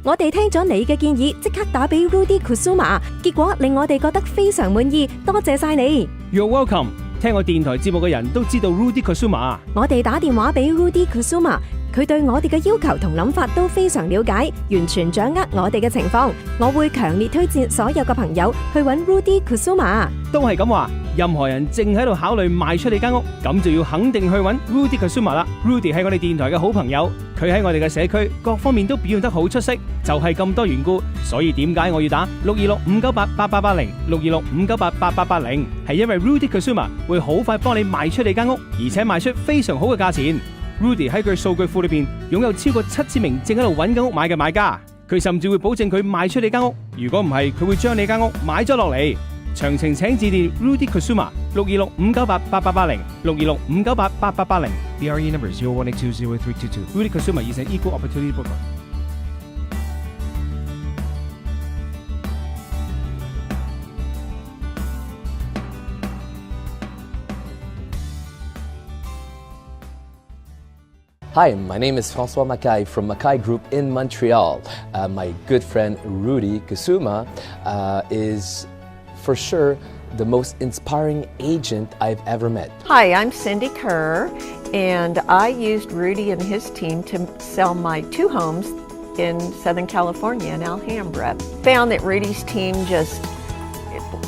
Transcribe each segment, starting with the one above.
我哋聽咗你嘅建議，即刻打俾 Rudy Kusuma， 結果令我哋覺得非常滿意，多謝晒你。You're welcome。聽我電台節目嘅人都知道 Rudy Kusuma。我哋打電話俾 Rudy Kusuma， 佢對我哋嘅要求同諗法都非常了解，完全掌握我哋嘅情況。我會強烈推薦所有嘅朋友去揾 Rudy Kusuma。都係咁話，任何人正喺度考慮賣出你間屋，咁就要肯定去揾 Rudy Kusuma 啦。Rudy 係我哋電台嘅好朋友，佢喺我哋嘅社區各方面都表現得好出色，就係咁多緣故，所以點解我要打626-598-8880 626-598-8880，係因為 Rudy Kusuma 會好快幫你賣出你間屋，而且賣出非常好嘅價錢。Rudy 喺佢數據庫裏邊擁有超過7000名正喺度揾緊屋買嘅買家，佢甚至會保證佢賣出你間屋，如果唔係，佢會將你間屋買咗落嚟。詳情請致電 Rudy Kusuma 626-598-8880 626-598-8880 BRE number 01820322 Rudy Kusuma is an equal opportunity broker. Hi, my name is François Mackay from Mackay Group in Montreal. My good friend Rudy Kusuma is for sure the most inspiring agent I've ever met. Hi, I'm Cindy Kerr, and I used Rudy and his team to sell my 2 homes in Southern California in Alhambra. Found that Rudy's team just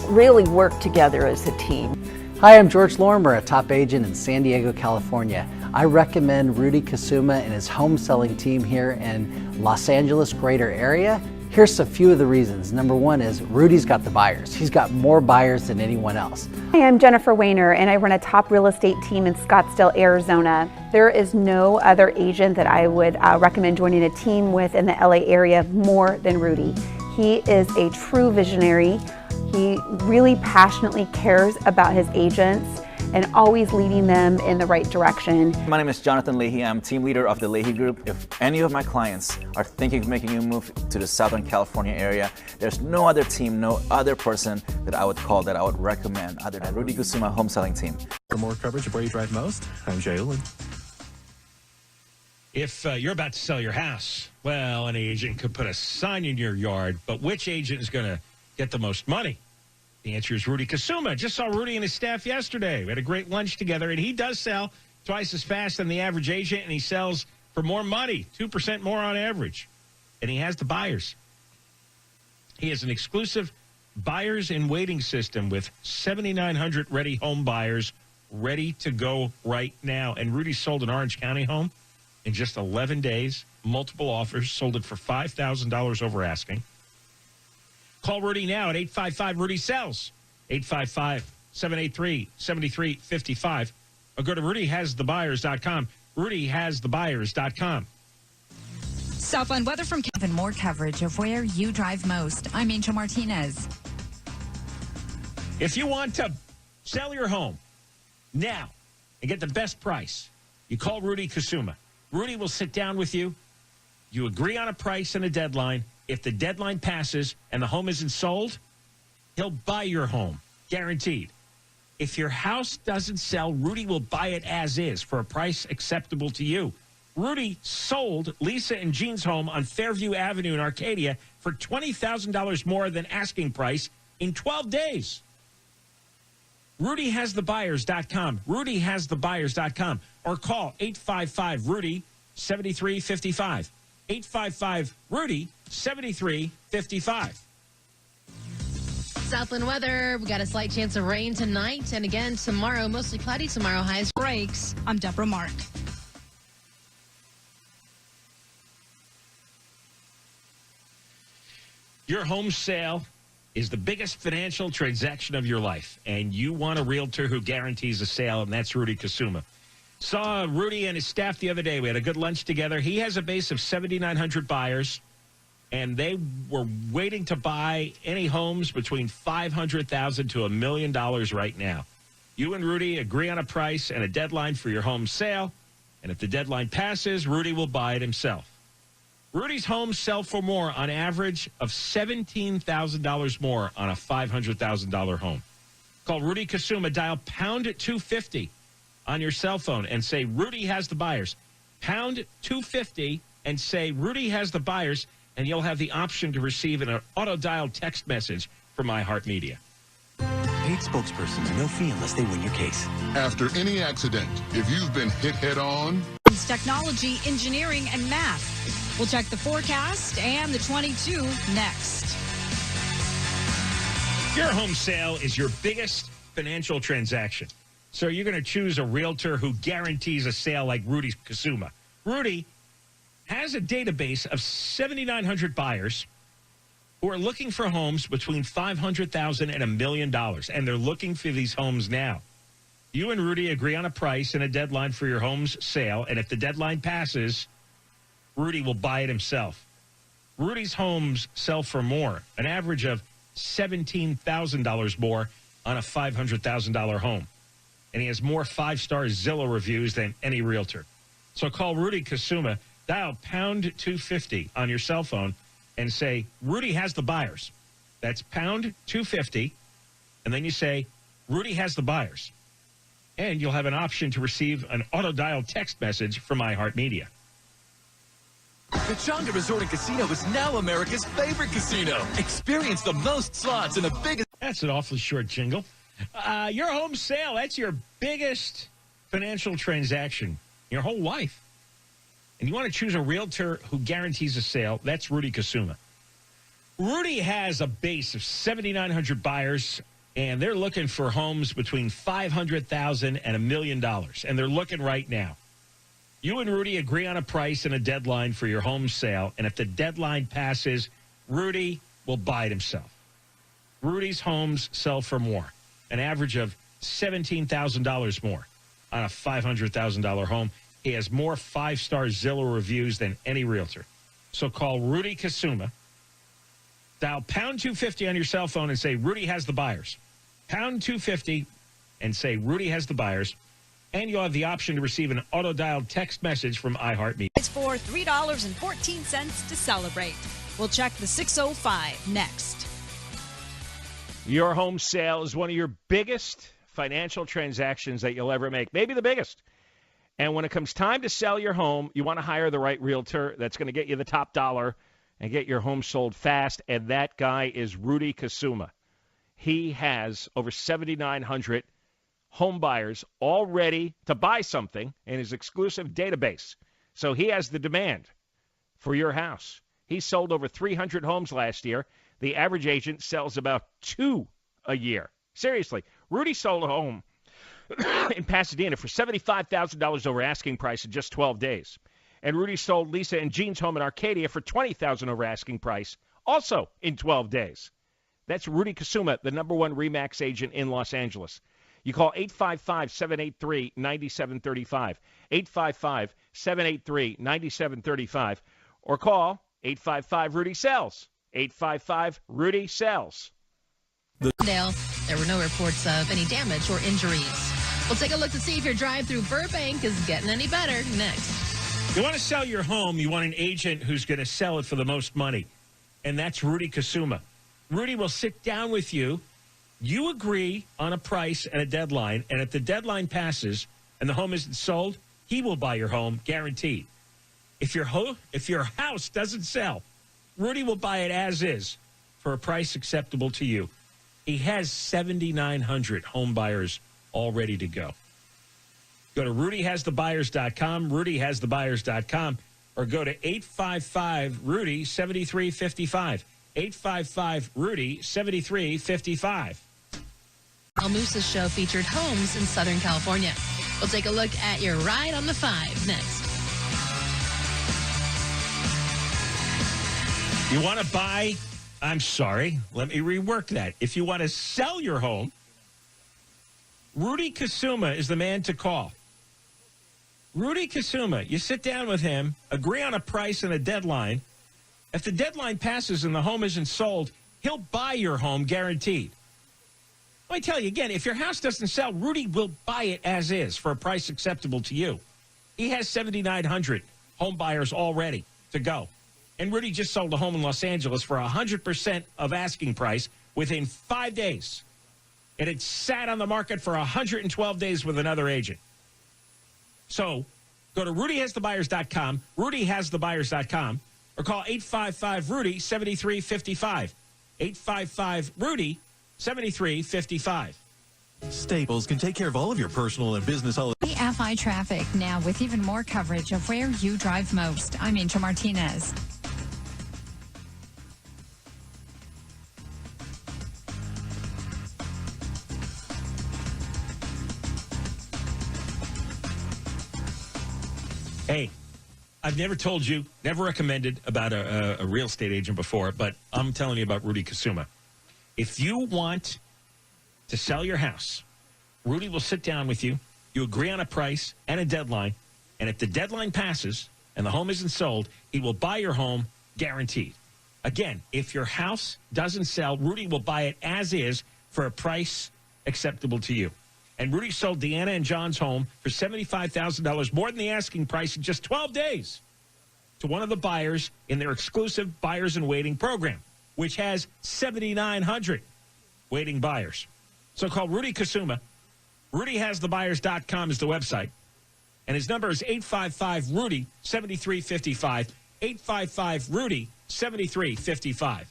really worked together as a team. Hi, I'm George Lorimer, a top agent in San Diego, California. I recommend Rudy Kusuma and his home selling team here in Los Angeles greater area. Here's a few of the reasons. Number one is Rudy's got the buyers. He's got more buyers than anyone else. Hi, I'm Jennifer Weiner, and I run a top real estate team in Scottsdale, Arizona. There is no other agent that I would recommend joining a team with in the LA area more than Rudy. He is a true visionary. He really passionately cares about his agents and always leading them in the right direction. My name is Jonathan Leahy. I'm team leader of the Leahy Group. If any of my clients are thinking of making a move to the Southern California area, there's no other team, no other person that I would call, that I would recommend other than Rudy Kusuma Home Selling Team. For more coverage of Where You Drive Most, I'm Jay Ullin. If you're about to sell your house, well, an agent could put a sign in your yard, but which agent is going to get the most money? The answer is Rudy Kusuma. Just saw Rudy and his staff yesterday. We had a great lunch together, and he does sell twice as fast than the average agent, and he sells for more money, 2% more on average. And he has the buyers. He has an exclusive buyers in waiting system with 7,900 ready home buyers ready to go right now. And Rudy sold an Orange County home in just 11 days, multiple offers, sold it for $5,000 over asking. Call Rudy now at 855-RUDY-SELLS, 855-783-7355, or go to RudyHasTheBuyers.com, RudyHasTheBuyers.com. Southland weather from Kevin. More coverage of Where You Drive Most. I'm Angel Martinez. If you want to sell your home now and get the best price, you call Rudy Kusuma. Rudy will sit down with you. You agree on a price and a deadline. If the deadline passes and the home isn't sold, he'll buy your home, guaranteed. If your house doesn't sell, Rudy will buy it as is for a price acceptable to you. Rudy sold Lisa and Jean's home on Fairview Avenue in Arcadia for $20,000 more than asking price in 12 days. RudyHasTheBuyers.com, RudyHasTheBuyers.com, or call 855-RUDY-7355. 855-RUDY-7355. Southland weather, we got a slight chance of rain tonight, and again tomorrow, mostly cloudy tomorrow, highs breaks. I'm Deborah Mark. Your home sale is the biggest financial transaction of your life, and you want a realtor who guarantees a sale, and that's Rudy Kusuma. Saw Rudy and his staff the other day. We had a good lunch together. He has a base of 7,900 buyers, and they were waiting to buy any homes between $500,000 to $1 million right now. You and Rudy agree on a price and a deadline for your home sale, and if the deadline passes, Rudy will buy it himself. Rudy's homes sell for more on average of $17,000 more on a $500,000 home. Call Rudy Kusuma. Dial pound 250 on your cell phone and say, Rudy has the buyers. Pound 250 and say, Rudy has the buyers, and you'll have the option to receive an auto-dial text message from iHeartMedia. Paid spokesperson, no fee unless they win your case. After any accident, if you've been hit head-on, Technology, engineering, and math. We'll check the forecast and the 22 next. Your home sale is your biggest financial transaction. So you're going to choose a realtor who guarantees a sale like Rudy Kusuma. Rudy has a database of 7,900 buyers who are looking for homes between $500,000 and $1 million, and they're looking for these homes now. You and Rudy agree on a price and a deadline for your home's sale, and if the deadline passes, Rudy will buy it himself. Rudy's homes sell for more, an average of $17,000 more on a $500,000 home. And he has more 5-star Zillow reviews than any realtor. So call Rudy Kusuma, dial pound 250 on your cell phone, and say, Rudy has the buyers. That's pound 250, and then you say, Rudy has the buyers. And you'll have an option to receive an auto-dial text message from iHeartMedia. The Chonga Resort and Casino is now America's favorite casino. Experience the most slots and the biggest... That's an awfully short jingle. Your home sale, that's your biggest financial transaction your whole life. And you want to choose a realtor who guarantees a sale, that's Rudy Kusuma. Rudy has a base of 7,900 buyers, and they're looking for homes between $500,000 and $1 million, and they're looking right now. You and Rudy agree on a price and a deadline for your home sale, and if the deadline passes, Rudy will buy it himself. Rudy's homes sell for more, an average of $17,000 more on a $500,000 home. He has more 5-star Zillow reviews than any realtor. So call Rudy Kusuma. Dial pound 250 on your cell phone and say, Rudy has the buyers. Pound 250 and say, Rudy has the buyers. And you'll have the option to receive an auto-dial text message from iHeartMedia. It's for $3.14 to celebrate. We'll check the 605 next. Your home sale is one of your biggest financial transactions that you'll ever make, maybe the biggest. And when it comes time to sell your home, you want to hire the right realtor that's going to get you the top dollar and get your home sold fast, and that guy is Rudy Kusuma. He has over 7,900 home buyers all ready to buy something in his exclusive database. So he has the demand for your house. He sold over 300 homes last year. The average agent sells about 2 a year. Seriously, Rudy sold a home in Pasadena for $75,000 over asking price in just 12 days. And Rudy sold Lisa and Jean's home in Arcadia for $20,000 over asking price, also in 12 days. That's Rudy Kusuma, the #1 RE/MAX agent in Los Angeles. You call 855-783-9735, 855-783-9735, or call 855-RUDY-SELLS, 855-RUDY-SELLS. Dale, there were no reports of any damage or injuries. We'll take a look to see if your drive through Burbank is getting any better next. You want to sell your home, you want an agent who's going to sell it for the most money, and that's Rudy Kusuma. Rudy will sit down with you. You agree on a price and a deadline, and if the deadline passes and the home isn't sold, he will buy your home, guaranteed. If your house doesn't sell, Rudy will buy it as is for a price acceptable to you. He has 7,900 home buyers all ready to go. Go to RudyHasTheBuyers.com, RudyHasTheBuyers.com, or go to 855-RUDY-7355, 855-RUDY-7355. Al Musa's show featured homes in Southern California. We'll take a look at your ride on the 5 next. You want to buy? I'm sorry. Let me rework that. If you want to sell your home, Rudy Kusuma is the man to call. Rudy Kusuma, you sit down with him, agree on a price and a deadline. If the deadline passes and the home isn't sold, he'll buy your home guaranteed. Let me tell you again, if your house doesn't sell, Rudy will buy it as is for a price acceptable to you. He has 7,900 home buyers all ready to go. And Rudy just sold a home in Los Angeles for 100% of asking price within 5 days. And it sat on the market for 112 days with another agent. So go to RudyHasTheBuyers.com, RudyHasTheBuyers.com, or call 855-RUDY-7355. 855-RUDY-7355. Staples can take care of all of your personal and business holidays. FI traffic now with even more coverage of where you drive most. I'm Angel Martinez. Hey, I've never told you, never recommended about a real estate agent before, but I'm telling you about Rudy Kusuma. If you want to sell your house, Rudy will sit down with you. You agree on a price and a deadline. And if the deadline passes and the home isn't sold, he will buy your home guaranteed. Again, if your house doesn't sell, Rudy will buy it as is for a price acceptable to you. And Rudy sold Deanna and John's home for $75,000, more than the asking price in just 12 days, to one of the buyers in their exclusive Buyers in Waiting program, which has 7,900 waiting buyers. So call Rudy Kusuma. RudyHasTheBuyers.com is the website. And his number is 855-RUDY-7355. 855-RUDY-7355.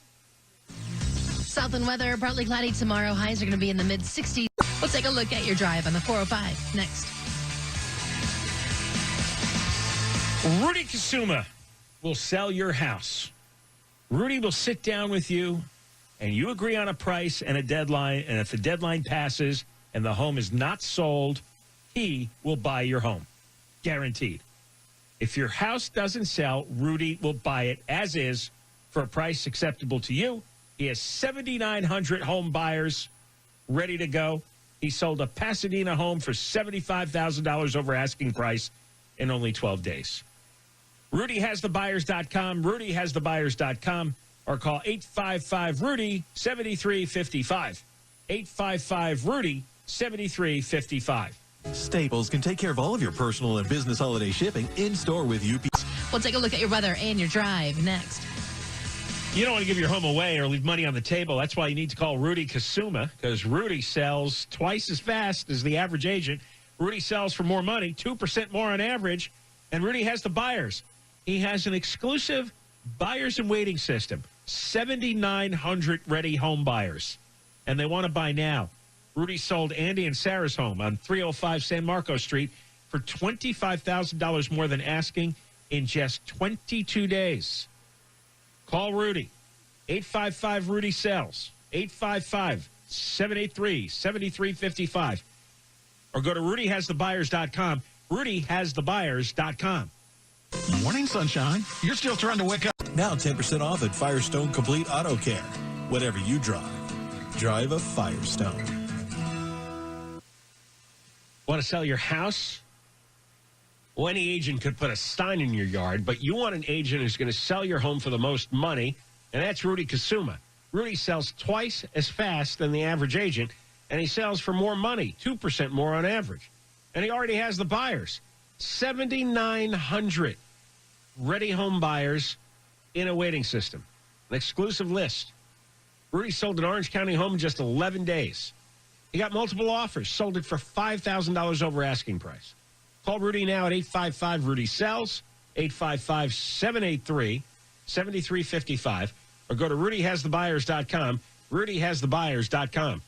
Southland weather, partly cloudy tomorrow. Highs are going to be in the mid-60s. We'll take a look at your drive on the 405 next. Rudy Kusuma will sell your house. Rudy will sit down with you, and you agree on a price and a deadline. And if the deadline passes and the home is not sold, he will buy your home. Guaranteed. If your house doesn't sell, Rudy will buy it as is for a price acceptable to you. He has 7,900 home buyers ready to go. He sold a Pasadena home for $75,000 over asking price in only 12 days. RudyHasTheBuyers.com, RudyHasTheBuyers.com, or call 855-RUDY-7355. 855-RUDY-7355. Staples can take care of all of your personal and business holiday shipping in-store with UPS. We'll take a look at your weather and your drive next. You don't want to give your home away or leave money on the table. That's why you need to call Rudy Kusuma, because Rudy sells twice as fast as the average agent. Rudy sells for more money, 2% more on average, and Rudy has the buyers. He has an exclusive buyers and waiting system, 7,900 ready home buyers, and they want to buy now. Rudy sold Andy and Sarah's home on 305 San Marcos Street for $25,000 more than asking in just 22 days. Call Rudy, 855-RUDY-SELLS, 855-783-7355, or go to RudyHasTheBuyers.com, RudyHasTheBuyers.com. Morning, sunshine. You're still trying to wake up. Now 10% off at Firestone Complete Auto Care. Whatever you drive, drive a Firestone. Want to sell your house? Well, any agent could put a sign in your yard, but you want an agent who's going to sell your home for the most money, and that's Rudy Kusuma. Rudy sells twice as fast than the average agent, and he sells for more money, 2% more on average. And he already has the buyers, 7,900 ready home buyers in a waiting system, an exclusive list. Rudy sold an Orange County home in just 11 days. He got multiple offers, sold it for $5,000 over asking price. Call Rudy now at 855-RUDY-SELLS, 855-783-7355, or go to RudyHasTheBuyers.com, RudyHasTheBuyers.com.